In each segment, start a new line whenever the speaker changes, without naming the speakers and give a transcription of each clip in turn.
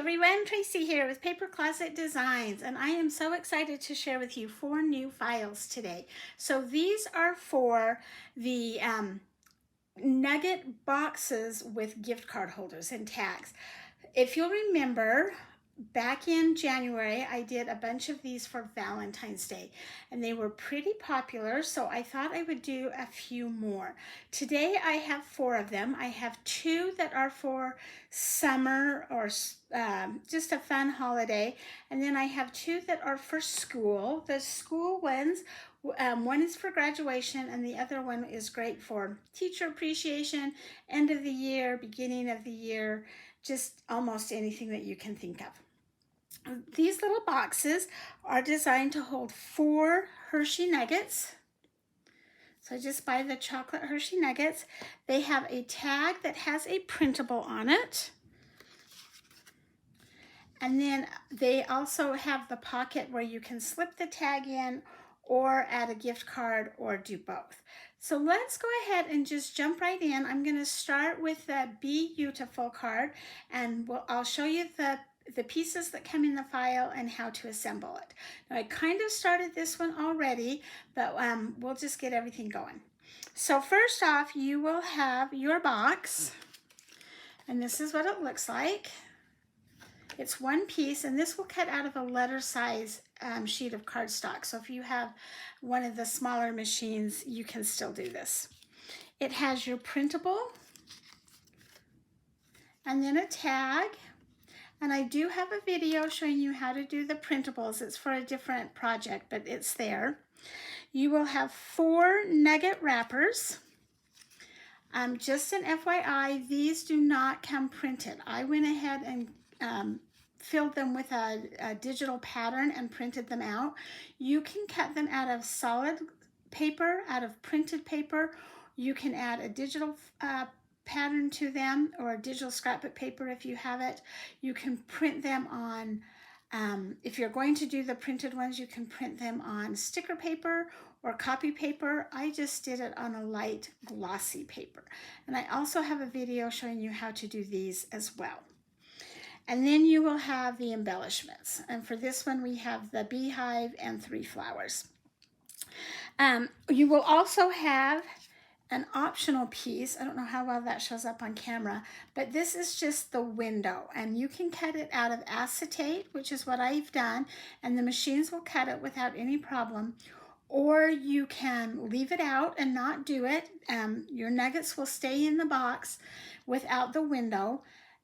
everyone, Tracy here with Paper Closet Designs, and I am so excited to share with you 4 new files today. So these are for the nugget boxes with gift card holders and tags. If you'll remember, back in January, I did a bunch of these for Valentine's Day, and they were pretty popular, so I thought I would do a few more. Today, I have 4 of them. I have 2 that are for summer or just a fun holiday, and then I have 2 that are for school. The school ones, one is for graduation, and the other one is great for teacher appreciation, end of the year, beginning of the year, just almost anything that you can think of. These little boxes are designed to hold 4 Hershey Nuggets. So I just buy the chocolate Hershey Nuggets. They have a tag that has a printable on it. And then they also have the pocket where you can slip the tag in or add a gift card or do both. So let's go ahead and just jump right in. I'm going to start with the Be Beautiful card, and I'll show you the pieces that come in the file and how to assemble it. Now I kind of started this one already, but we'll just get everything going. So first off, you will have your box, and this is what it looks like. It's one piece, and this will cut out of a letter size sheet of cardstock. So if you have one of the smaller machines, you can still do this. It has your printable, and then a tag. And I do have a video showing you how to do the printables. It's for a different project, but it's there. You will have 4 nugget wrappers. Just an FYI, these do not come printed. I went ahead and filled them with a digital pattern and printed them out. You can cut them out of solid paper, out of printed paper. You can add a digital pattern to them, or a digital scrapbook paper if you have it. You can print them on, if you're going to do the printed ones, you can print them on sticker paper or copy paper. I just did it on a light glossy paper. And I also have a video showing you how to do these as well. And then you will have the embellishments. And for this one, we have the beehive and 3 flowers. You will also have an optional piece. I don't know how well that shows up on camera, but this is just the window, and you can cut it out of acetate, which is what I've done, and the machines will cut it without any problem. Or you can leave it out and not do it. Your nuggets will stay in the box without the window.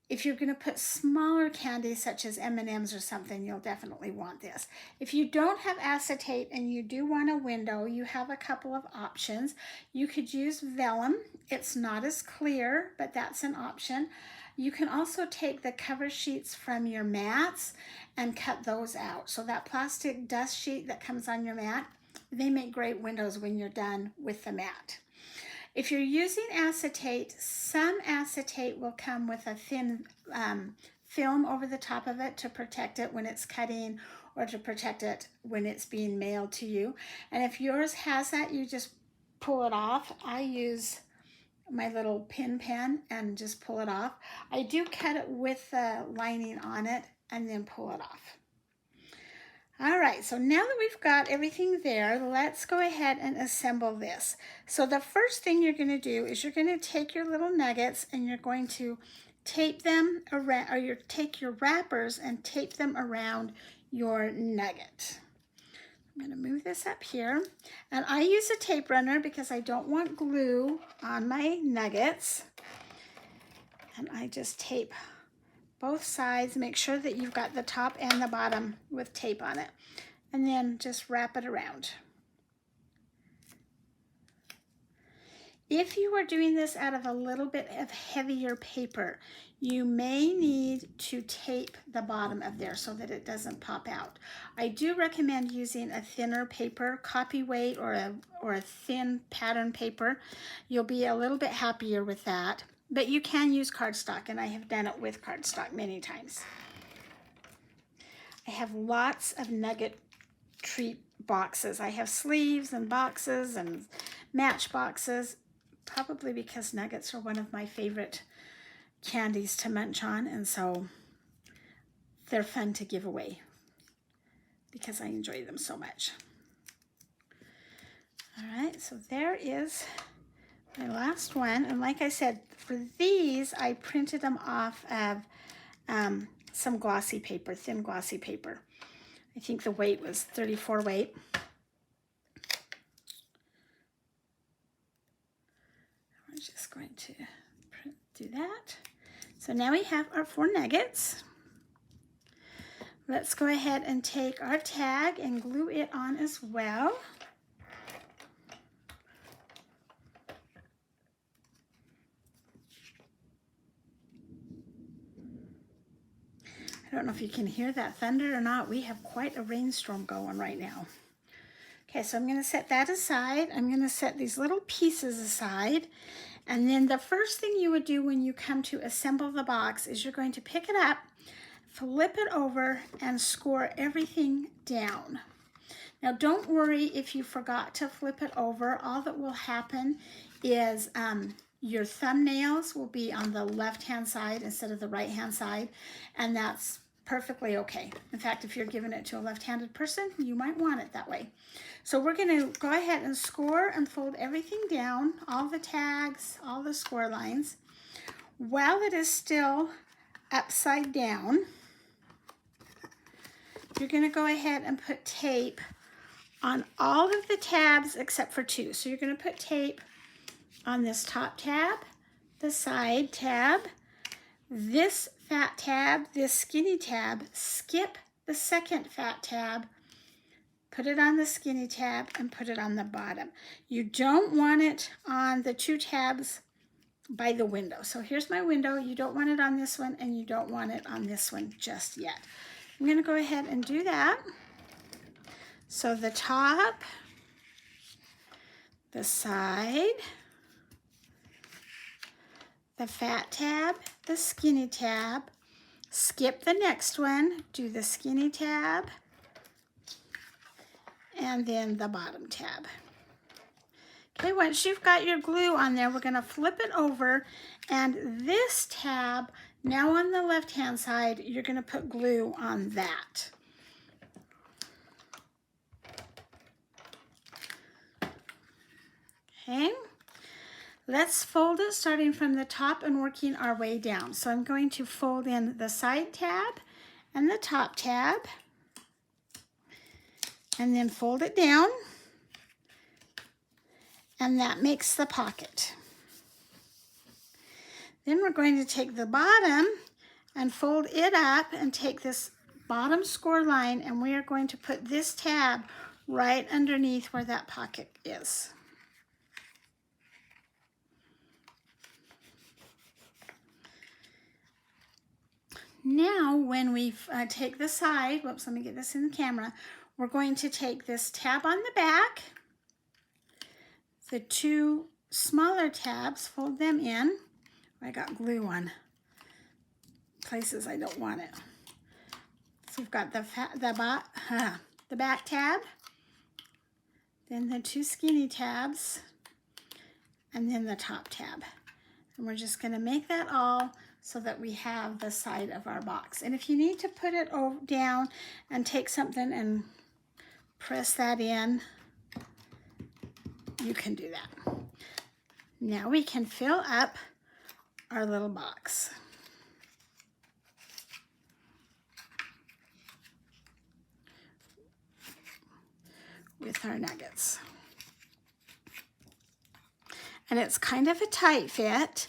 If you're going to put smaller candies such as M&Ms or something, you'll definitely want this. If you don't have acetate and you do want a window, you have a couple of options. You could use vellum. It's not as clear, but that's an option. You can also take the cover sheets from your mats and cut those out. So that plastic dust sheet that comes on your mat, they make great windows when you're done with the mat. If you're using acetate, some acetate will come with a thin film over the top of it to protect it when it's cutting, or to protect it when it's being mailed to you. And if yours has that, you just pull it off. I use my little pin pen and just pull it off. I do cut it with the lining on it and then pull it off. All right, so now that we've got everything there, let's go ahead and assemble this. So the first thing you're going to do is you're going to take your little nuggets and you're going to tape them around, or you take your wrappers and tape them around your nugget. I'm going to move this up here, and I use a tape runner because I don't want glue on my nuggets. And I just tape both sides. Make sure that you've got the top and the bottom with tape on it, and then just wrap it around. If you are doing this out of a little bit of heavier paper, you may need to tape the bottom of there so that it doesn't pop out. I do recommend using a thinner paper, copy weight, or a thin pattern paper. You'll be a little bit happier with that. But you can use cardstock, and I have done it with cardstock many times. I have lots of nugget treat boxes. I have sleeves and boxes and match boxes, probably because nuggets are one of my favorite candies to munch on, and so they're fun to give away because I enjoy them so much. All right, so there is my last one. And like I said, for these, I printed them off of some glossy paper, thin glossy paper. I think the weight was 34 weight. We're just going to do that. So now we have our 4 nuggets. Let's go ahead and take our tag and glue it on as well. I don't know if you can hear that thunder or not. We have quite a rainstorm going right now. Okay, so I'm going to set that aside. I'm going to set these little pieces aside. And then the first thing you would do when you come to assemble the box is you're going to pick it up, flip it over, and score everything down. Now don't worry if you forgot to flip it over. All that will happen is your thumbnails will be on the left-hand side instead of the right-hand side, and that's perfectly okay. In fact, if you're giving it to a left-handed person, you might want it that way. So we're going to go ahead and score and fold everything down, all the tags, all the score lines, while it is still upside down. You're going to go ahead and put tape on all of the tabs except for 2. So you're going to put tape on this top tab, the side tab, this fat tab, this skinny tab. Skip the second fat tab, put it on the skinny tab, and put it on the bottom. You don't want it on the 2 tabs by the window. So here's my window. You don't want it on this one, and you don't want it on this one just yet. I'm going to go ahead and do that. So the top, the side, the fat tab, the skinny tab, skip the next one, do the skinny tab, and then the bottom tab. Okay, once you've got your glue on there, we're going to flip it over, and this tab, now on the left-hand side, you're going to put glue on that. Okay. Let's fold it starting from the top and working our way down. So I'm going to fold in the side tab and the top tab, and then fold it down, and that makes the pocket. Then we're going to take the bottom and fold it up and take this bottom score line, and we are going to put this tab right underneath where that pocket is. Now, when we take the side, whoops, let me get this in the camera, we're going to take this tab on the back, the 2 smaller tabs, fold them in. I got glue on places I don't want it. So we've got the back tab, then the 2 skinny tabs, and then the top tab. And we're just going to make that all so that we have the side of our box. And if you need to put it down and take something and press that in, you can do that. Now we can fill up our little box. With our nuggets. And it's kind of a tight fit,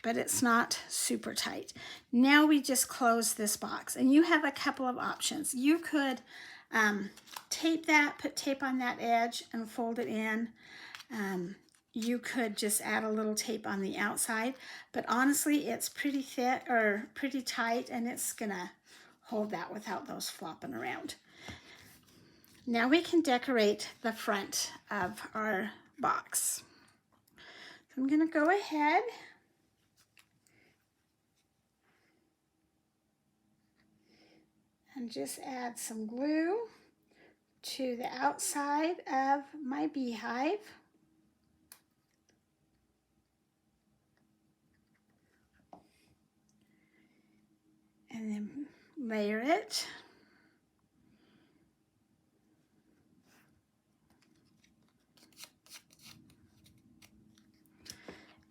but it's not super tight. Now we just close this box, and you have a couple of options. You could tape that, put tape on that edge and fold it in. You could just add a little tape on the outside, but honestly, it's pretty thick or pretty tight, and it's gonna hold that without those flopping around. Now we can decorate the front of our box. So I'm gonna go ahead and just add some glue to the outside of my beehive. And then layer it.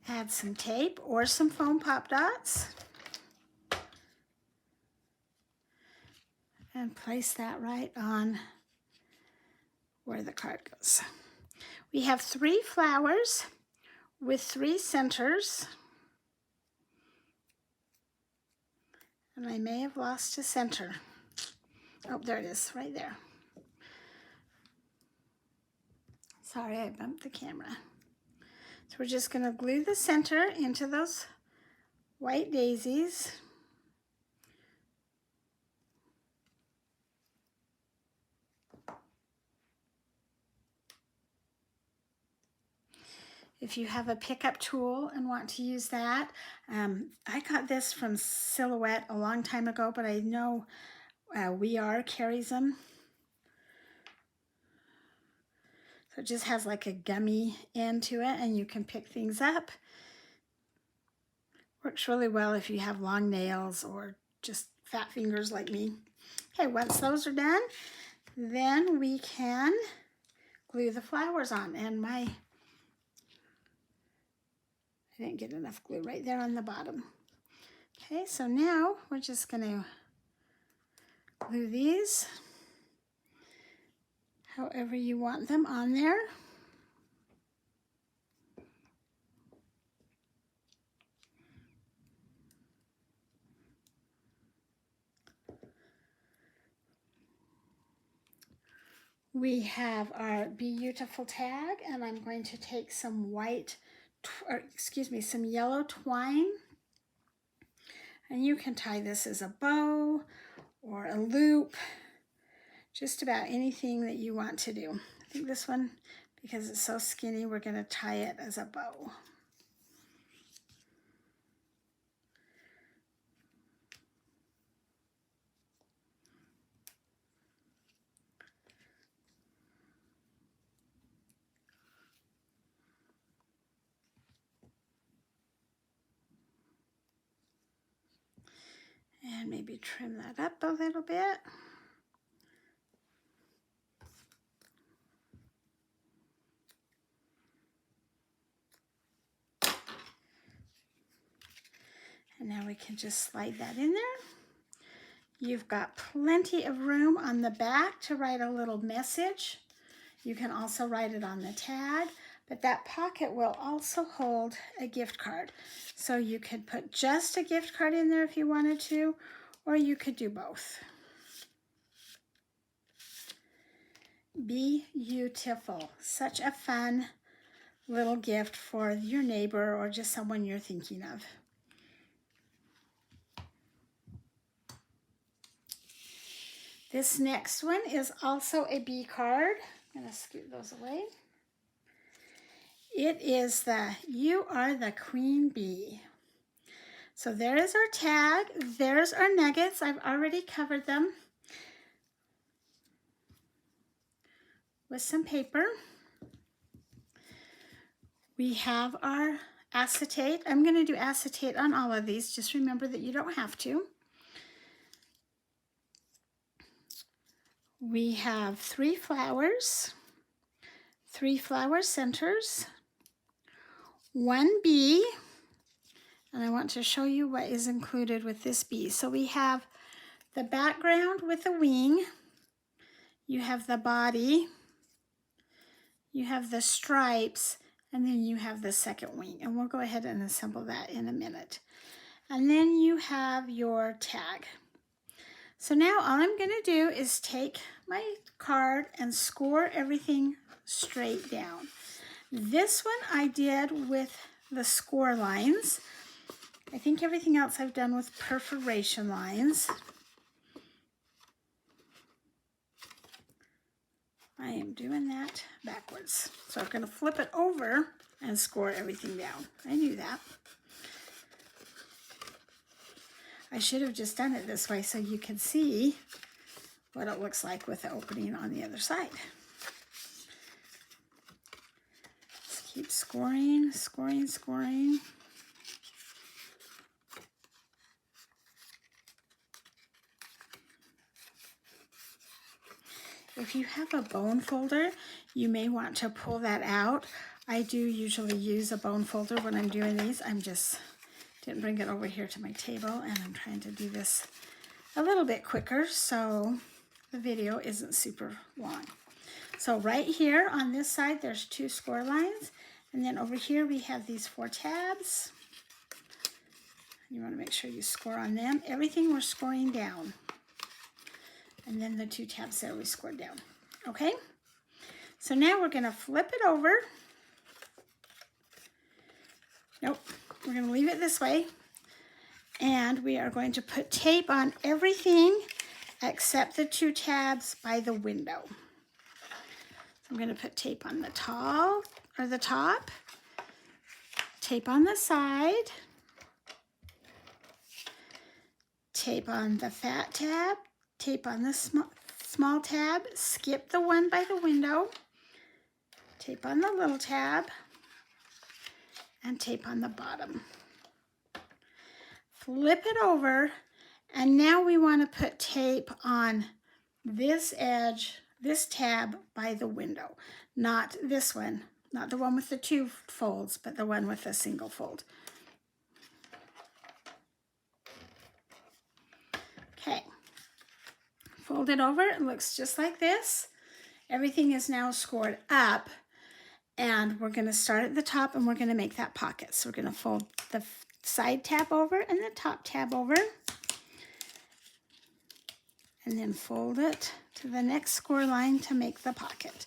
Add some tape or some foam pop dots. And place that right on where the card goes. We have 3 flowers with 3 centers. And I may have lost a center. Oh, there it is, right there. Sorry, I bumped the camera. So we're just going to glue the center into those white daisies. If you have a pickup tool and want to use that, I got this from Silhouette a long time ago, but I know We Are carries them. So it just has like a gummy end to it, and you can pick things up. Works really well if you have long nails or just fat fingers like me. Okay, once those are done, then we can glue the flowers on. And I didn't get enough glue right there on the bottom. Okay, so now we're just going to glue these however you want them on there. We have our beautiful tag, and I'm going to take some some yellow twine, and you can tie this as a bow or a loop, just about anything that you want to do. I think this one, because it's so skinny, we're going to tie it as a bow. And maybe trim that up a little bit. And now we can just slide that in there. You've got plenty of room on the back to write a little message. You can also write it on the tag, but that pocket will also hold a gift card. So you could put just a gift card in there if you wanted to, or you could do both. Beautiful. Such a fun little gift for your neighbor or just someone you're thinking of. This next one is also a bee card. I'm going to scoot those away. It is the You Are the Queen Bee. So there is our tag. There's our nuggets. I've already covered them with some paper. We have our acetate. I'm going to do acetate on all of these. Just remember that you don't have to. We have 3 flowers, 3 flower centers, 1 bee, and I want to show you what is included with this bee. So we have the background with the wing, you have the body, you have the stripes, and then you have the second wing. And we'll go ahead and assemble that in a minute. And then you have your tag. So now all I'm going to do is take my card and score everything straight down. This one I did with the score lines. I think everything else I've done with perforation lines. I am doing that backwards. So I'm going to flip it over and score everything down. I knew that. I should have just done it this way so you can see what it looks like with the opening on the other side. Just keep scoring, scoring, scoring. If you have a bone folder, you may want to pull that out. I do usually use a bone folder when I'm doing these. I'm just didn't bring it over here to my table, and I'm trying to do this a little bit quicker so the video isn't super long. So right here on this side, there's 2 score lines, and then over here we have these 4 tabs. You want to make sure you score on them. Everything we're scoring down. And then the 2 tabs there we scored down. Okay? So now we're going to flip it over. Nope. We're going to leave it this way. And we are going to put tape on everything except the 2 tabs by the window. So I'm going to put tape on the top, tape on the side, tape on the fat tab, tape on the small tab, skip the one by the window, tape on the little tab, and tape on the bottom. Flip it over, and now we want to put tape on this edge, this tab by the window. Not this one, not the one with the 2 folds, but the one with a single fold. Okay, fold it over. It looks just like this. Everything is now scored up, and we're going to start at the top, and we're going to make that pocket. So we're going to fold the side tab over and the top tab over, and then fold it to the next score line to make the pocket.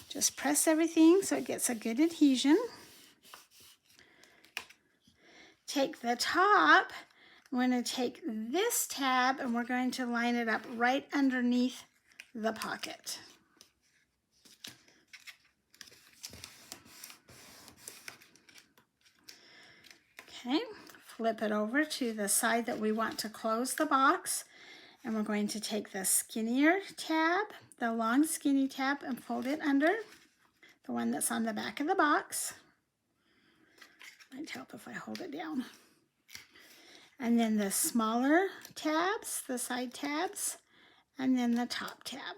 Just press everything so it gets a good adhesion. Take the top, we're going to take this tab and we're going to line it up right underneath the pocket. Okay, flip it over to the side that we want to close the box, and we're going to take the skinnier tab, the long skinny tab, and fold it under the one that's on the back of the box. Might help if I hold it down. And then the smaller tabs, the side tabs, and then the top tab.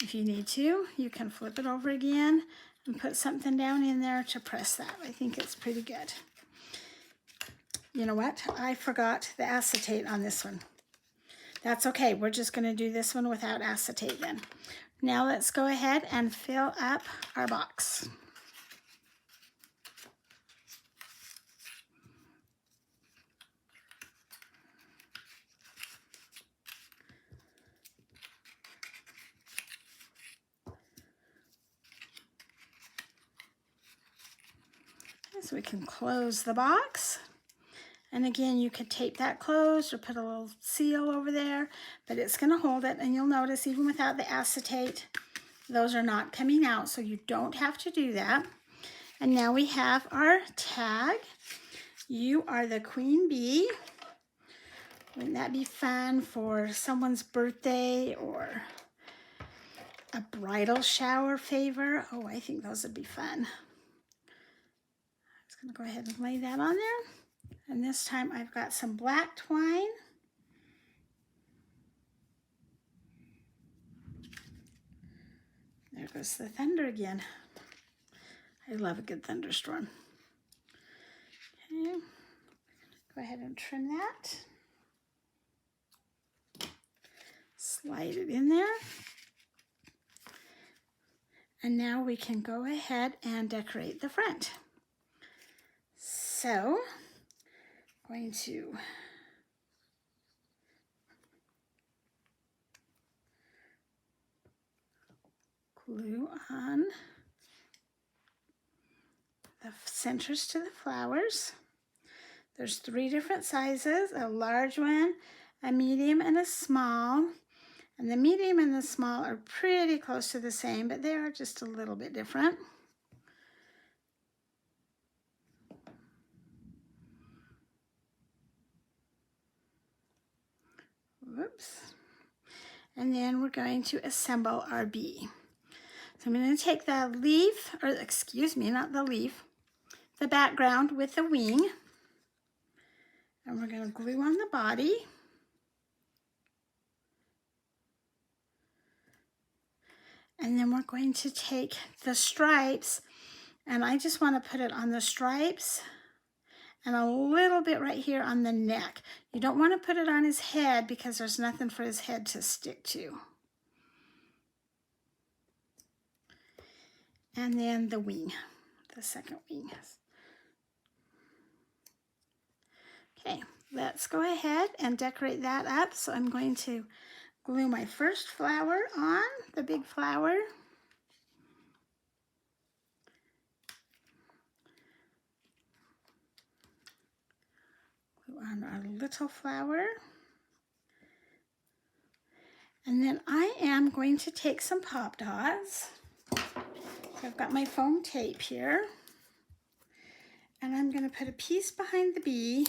If you need to, you can flip it over again and put something down in there to press that. I think it's pretty good. You know what? I forgot the acetate on this one. That's okay. We're just going to do this one without acetate then. Now let's go ahead and fill up our box. So we can close the box. And again, you could tape that closed or put a little seal over there, but it's going to hold it. And you'll notice even without the acetate, those are not coming out, so you don't have to do that. And now we have our tag. You are the queen bee. Wouldn't that be fun for someone's birthday or a bridal shower favor? Oh, I think those would be fun. I'm going to go ahead and lay that on there. And this time I've got some black twine. There goes the thunder again. I love a good thunderstorm. Okay, go ahead and trim that. Slide it in there. And now we can go ahead and decorate the front. So, I'm going to glue on the centers to the flowers. There's 3 different sizes, a large one, a medium, and a small. And the medium and the small are pretty close to the same, but they are just a little bit different. Whoops. And then we're going to assemble our bee. So I'm going to take the leaf, or excuse me, not the leaf, the background with the wing. And we're going to glue on the body. And then we're going to take the stripes, and I just want to put it on the stripes and a little bit right here on the neck. You don't want to put it on his head because there's nothing for his head to stick to. And then the wing, the second wing. Okay, let's go ahead and decorate that up. So I'm going to glue my first flower on, the big flower. Glue on our little flower. And then I am going to take some pop dots. So I've got my foam tape here. And I'm going to put a piece behind the bee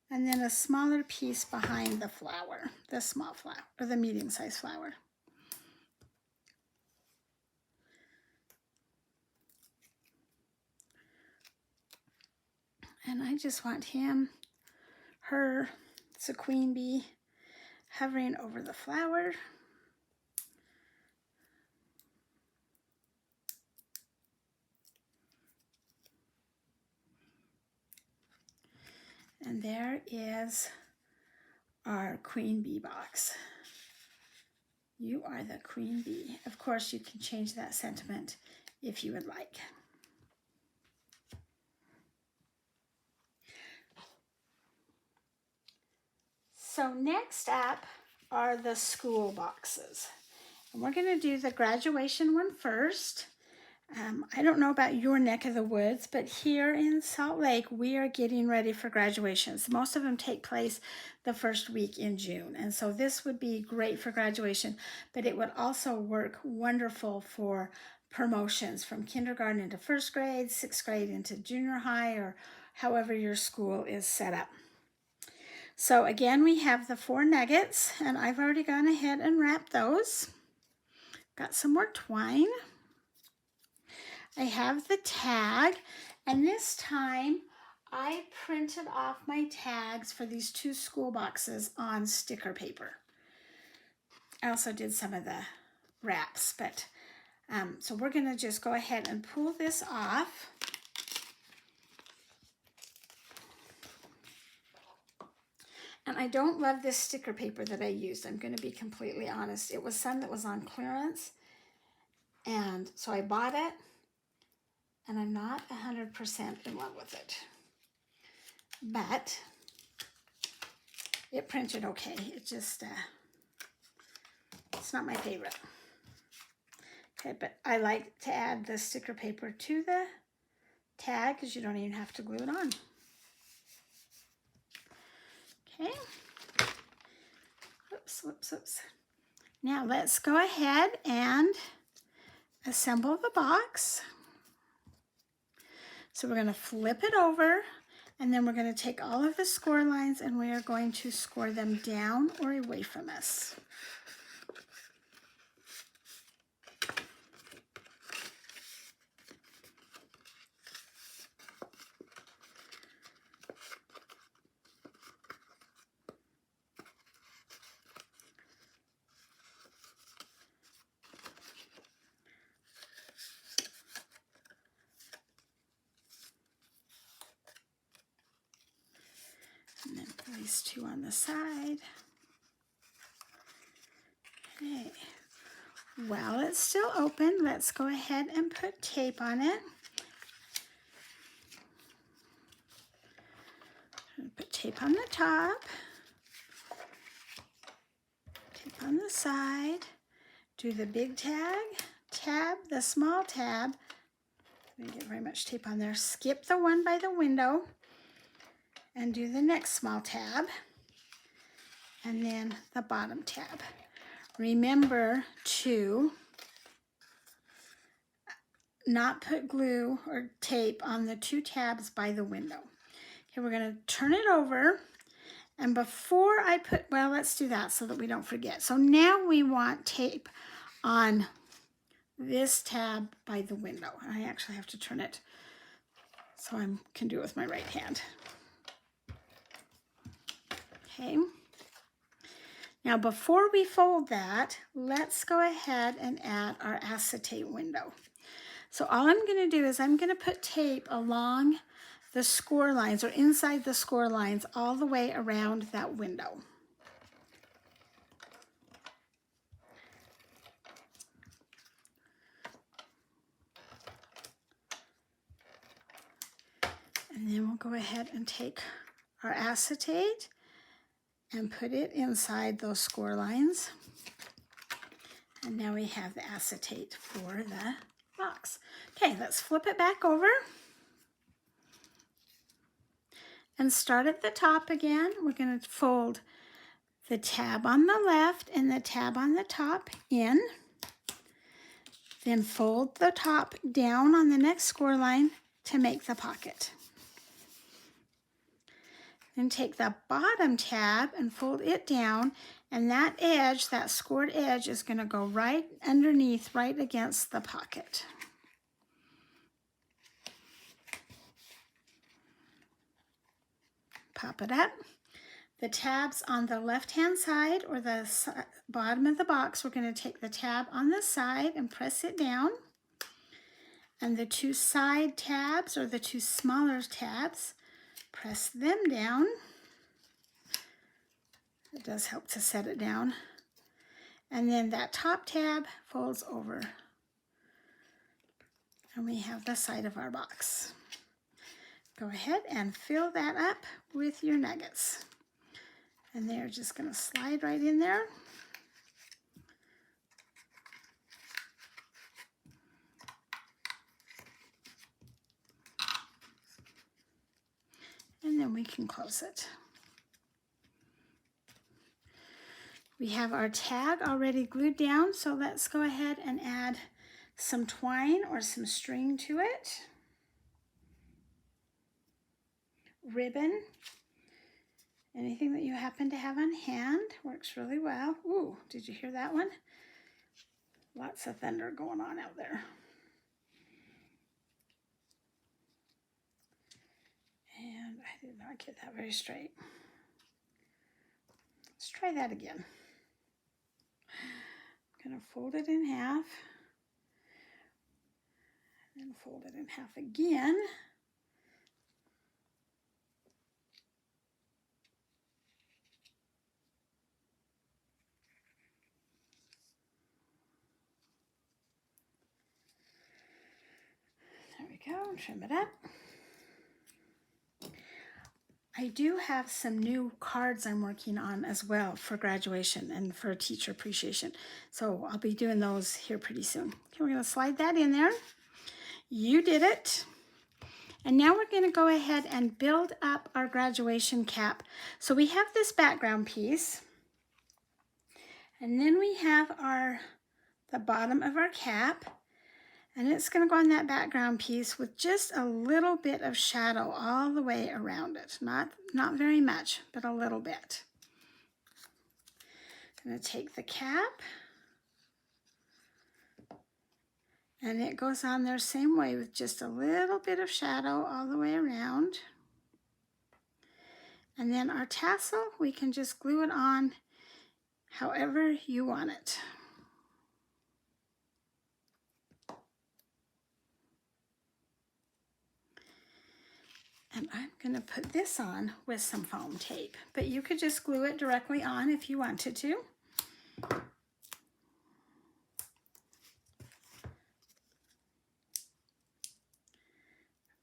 and then a smaller piece behind the flower, the small flower, or the medium-sized flower. And I just want him, her, it's a queen bee, hovering over the flower. And there is our queen bee box. You are the queen bee. Of course, you can change that sentiment if you would like. So next up are the school boxes. And we're going to do the graduation one first. I don't know about your neck of the woods, but here in Salt Lake, we are getting ready for graduations. Most of them take place the first week in June. And so this would be great for graduation, but it would also work wonderful for promotions from kindergarten into first grade, sixth grade into junior high, or however your school is set up. So again, we have the 4 nuggets, and I've already gone ahead and wrapped those. Got some more twine. I have the tag, and this time I printed off my tags for these 2 school boxes on sticker paper. I also did some of the wraps, but so we're going to just go ahead and pull this off. And I don't love this sticker paper that I used. I'm going to be completely honest. It was some that was on clearance, and so I bought it. And I'm not 100% in love with it. But it printed okay. It just, it's not my favorite. Okay, but I like to add the sticker paper to the tag because you don't even have to glue it on. Okay. Whoops, whoops, whoops. Now let's go ahead and assemble the box. So we're going to flip it over, and then we're going to take all of the score lines and we are going to score them down or away from us. And then these 2 on the side. Okay. While it's still open, let's go ahead and put tape on it. Put tape on the top, tape on the side, do the big tab, the small tab. I didn't get very much tape on there. Skip the one by the window and do the next small tab, and then the bottom tab. Remember to not put glue or tape on the 2 tabs by the window. Okay, we're going to turn it over, and before I put, well, let's do that so that we don't forget. So now we want tape on this tab by the window. I actually have to turn it so I can do it with my right hand. Okay. Now before we fold that, let's go ahead and add our acetate window. So all I'm going to do is I'm going to put tape along the score lines or inside the score lines all the way around that window. And then we'll go ahead and take our acetate and put it inside those score lines. And now we have the acetate for the box. Okay, let's flip it back over and start at the top again. We're going to fold the tab on the left and the tab on the top in. Then fold the top down on the next score line to make the pocket. Then take the bottom tab and fold it down, and that edge, that scored edge, is going to go right underneath, right against the pocket. Pop it up. The tabs on the left-hand side or the bottom of the box, we're going to take the tab on the side and press it down. And the two side tabs, or the two smaller tabs, press them down. It does help to set it down. And then that top tab folds over. And we have the side of our box. Go ahead and fill that up with your nuggets. And they're just going to slide right in there. And then we can close it. We have our tag already glued down, so let's go ahead and add some twine or some string to it. Ribbon. Anything that you happen to have on hand works really well. Ooh, did you hear that one? Lots of thunder going on out there. And I did not get that very straight. Let's try that again. I'm going to fold it in half. And fold it in half again. There we go, trim it up. I do have some new cards I'm working on as well for graduation and for teacher appreciation. So I'll be doing those here pretty soon. Okay, we're going to slide that in there. You did it. And now we're going to go ahead and build up our graduation cap. So we have this background piece. And then we have the bottom of our cap. And it's going to go on that background piece with just a little bit of shadow all the way around it. Not very much, but a little bit. I'm going to take the cap. And it goes on there same way with just a little bit of shadow all the way around. And then our tassel, we can just glue it on however you want it. And I'm going to put this on with some foam tape, but you could just glue it directly on if you wanted to.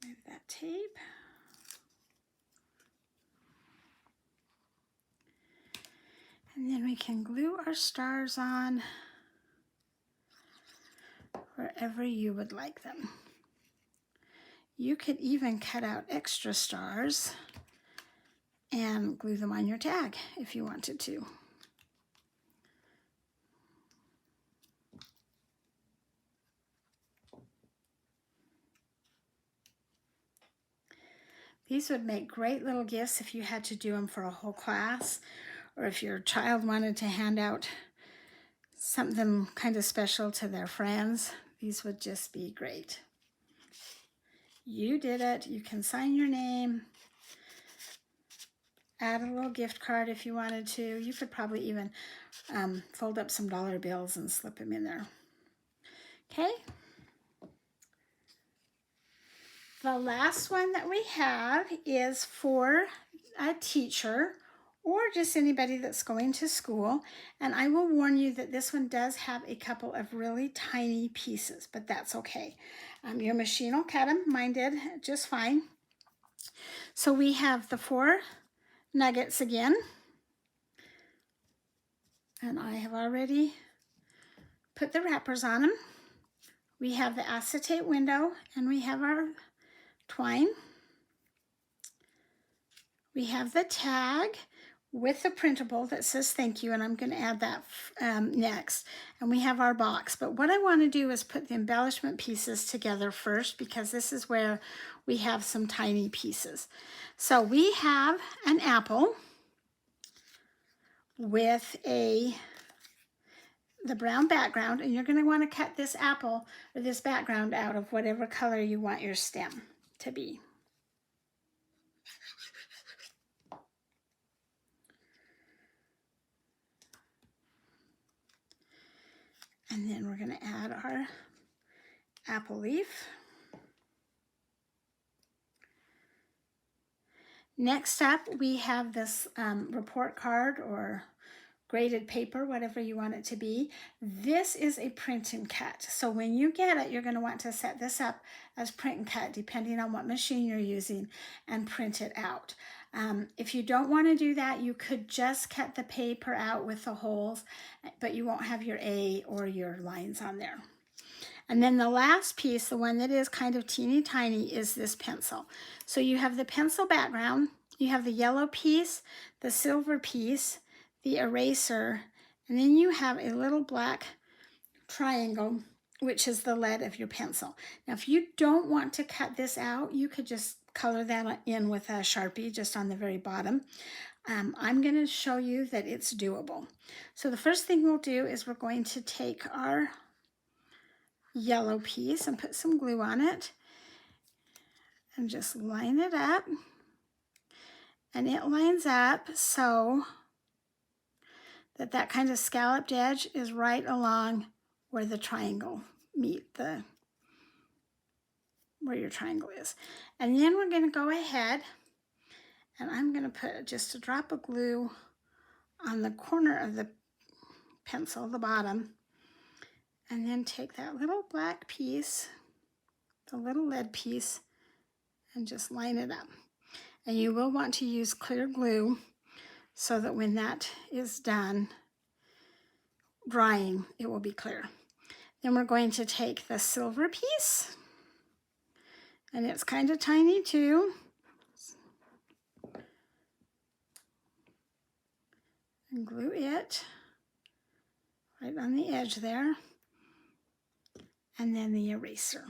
Remove that tape. And then we can glue our stars on wherever you would like them. You could even cut out extra stars and glue them on your tag if you wanted to. These would make great little gifts if you had to do them for a whole class, or if your child wanted to hand out something kind of special to their friends. These would just be great. You did it. You can sign your name add a little gift card if you wanted to. You could probably even fold up some dollar bills and slip them in there. Okay. The last one that we have is for a teacher or just anybody that's going to school. And I will warn you that this one does have a couple of really tiny pieces, but that's okay. Your machine will cut them. Mine did just fine. So we have the 4 nuggets again. And I have already put the wrappers on them. We have the acetate window and we have our twine. We have the tag with the printable that says thank you, and I'm going to add that next. And we have our box, but what I want to do is put the embellishment pieces together first, because this is where we have some tiny pieces. So we have an apple with the brown background, and you're going to want to cut this apple or this background out of whatever color you want your stem to be. And then we're going to add our apple leaf. Next up, we have this report card or graded paper, whatever you want it to be. This is a print and cut. So when you get it, you're going to want to set this up as print and cut, depending on what machine you're using, and print it out. If you don't want to do that, you could just cut the paper out with the holes, but you won't have your A or your lines on there. And then the last piece, the one that is kind of teeny tiny, is this pencil. So you have the pencil background, you have the yellow piece, the silver piece, the eraser, and then you have a little black triangle, which is the lead of your pencil. Now, if you don't want to cut this out, you could just color that in with a Sharpie just on the very bottom. I'm going to show you that it's doable. So the first thing we'll do is we're going to take our yellow piece and put some glue on it and just line it up. And it lines up so that that kind of scalloped edge is right along where the triangle where your triangle is. And then we're going to go ahead and I'm going to put just a drop of glue on the corner of the pencil, the bottom, and then take that little black piece, the little lead piece, and just line it up. And you will want to use clear glue so that when that is done drying, it will be clear. Then we're going to take the silver piece, and it's kind of tiny too. And glue it right on the edge there. And then the eraser.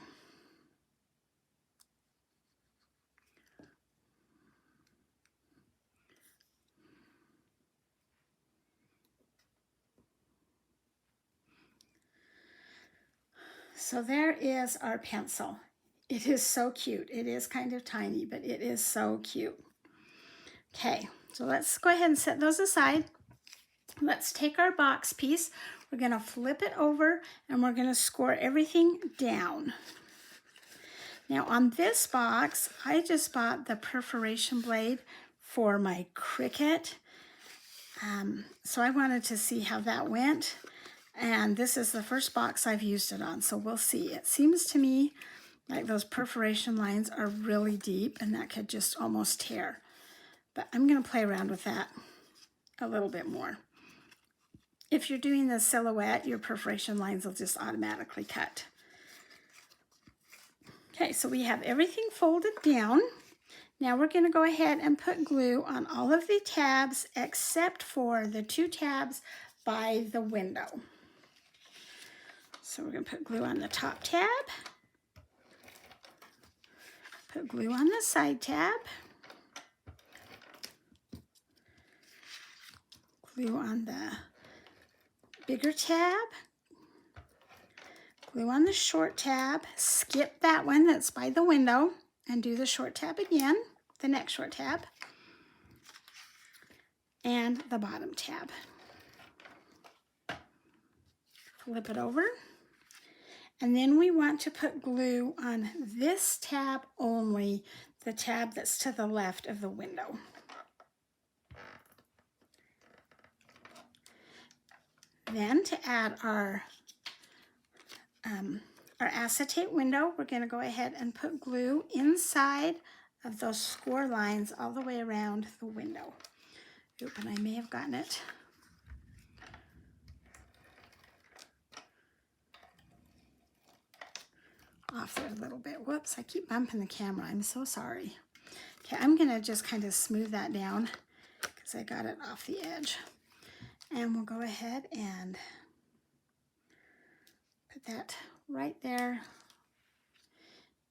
So there is our pencil. It is so cute. It is kind of tiny, but it is so cute. Okay, so let's go ahead and set those aside. Let's take our box piece. We're going to flip it over and we're going to score everything down. Now on this box, I just bought the perforation blade for my Cricut. So I wanted to see how that went. And this is the first box I've used it on, so we'll see. It seems to me like those perforation lines are really deep and that could just almost tear. But I'm going to play around with that a little bit more. If you're doing the silhouette, your perforation lines will just automatically cut. Okay, so we have everything folded down. Now we're going to go ahead and put glue on all of the tabs except for the 2 tabs by the window. So we're going to put glue on the top tab, put glue on the side tab, glue on the bigger tab, glue on the short tab, skip that one that's by the window, and do the short tab again, the next short tab. and the bottom tab. Flip it over. And then we want to put glue on this tab only, the tab that's to the left of the window. Then to add our acetate window, we're going to go ahead and put glue inside of those score lines all the way around the window. Oop, and I may have gotten it. Off there a little bit. Whoops, I keep bumping the camera. I'm so sorry. Okay, I'm going to just kind of smooth that down because I got it off the edge. And we'll go ahead and put that right there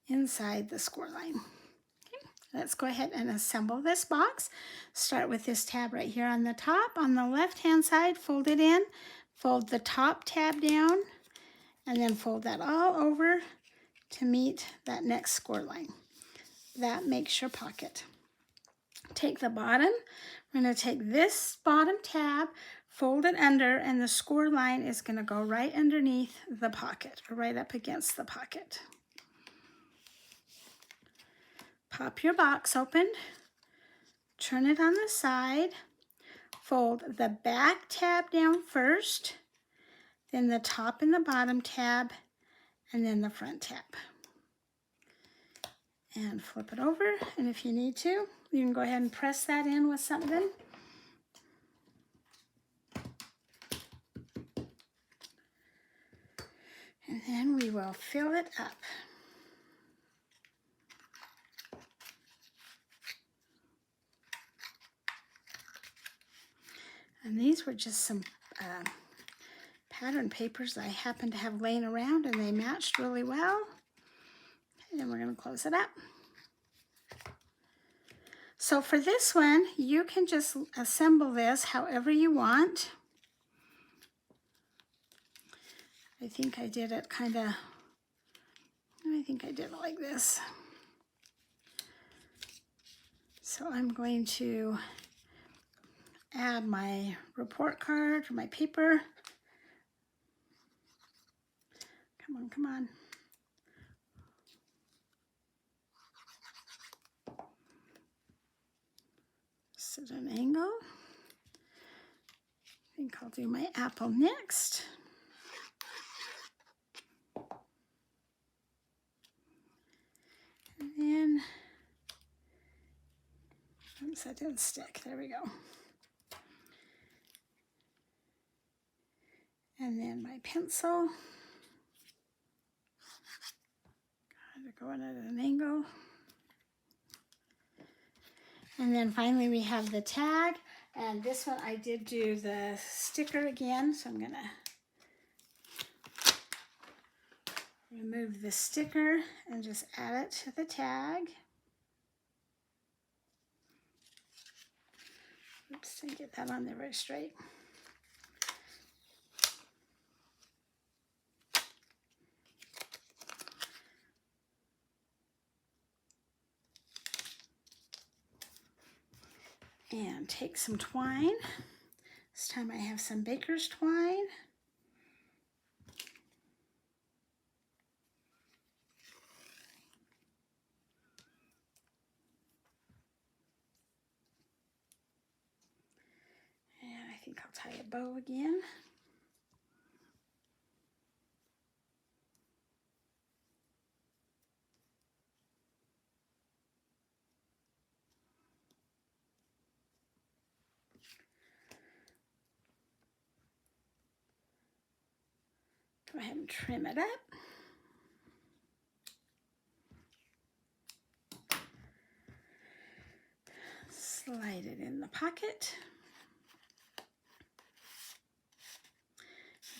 inside the score line. Okay, let's go ahead and assemble this box. Start with this tab right here on the top. On the left-hand side, fold it in, fold the top tab down, and then fold that all over to meet that next score line. That makes your pocket. Take the bottom. We're going to take this bottom tab, fold it under, and the score line is going to go right underneath the pocket, or right up against the pocket. Pop your box open, turn it on the side, fold the back tab down first, then the top and the bottom tab, and then the front tab. And flip it over, and if you need to, you can go ahead and press that in with something. And then we will fill it up. And these were just some pattern papers I happened to have laying around, and they matched really well. And then we're going to close it up. So for this one, you can just assemble this however you want. I think I did it like this. So I'm going to add my report card or my paper. Come on, come on. Sit at an angle. I think I'll do my apple next. And then, oops, that didn't stick. There we go. And then my pencil. Got to go in at an angle. And then finally we have the tag, and this one I did do the sticker again, so I'm going to remove the sticker and just add it to the tag. Oops, didn't get that on there very straight. And take some twine. This time I have some baker's twine. And I think I'll tie a bow again. Go ahead and trim it up. Slide it in the pocket.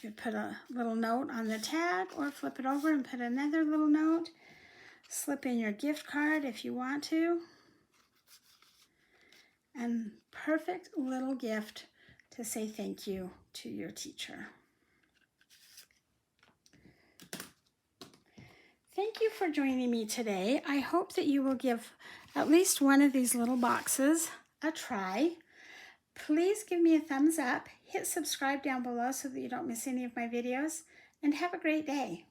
You could put a little note on the tag or flip it over and put another little note. Slip in your gift card if you want to. And perfect little gift to say thank you to your teacher. Thank you for joining me today. I hope that you will give at least one of these little boxes a try. Please give me a thumbs up, hit subscribe down below so that you don't miss any of my videos, and have a great day.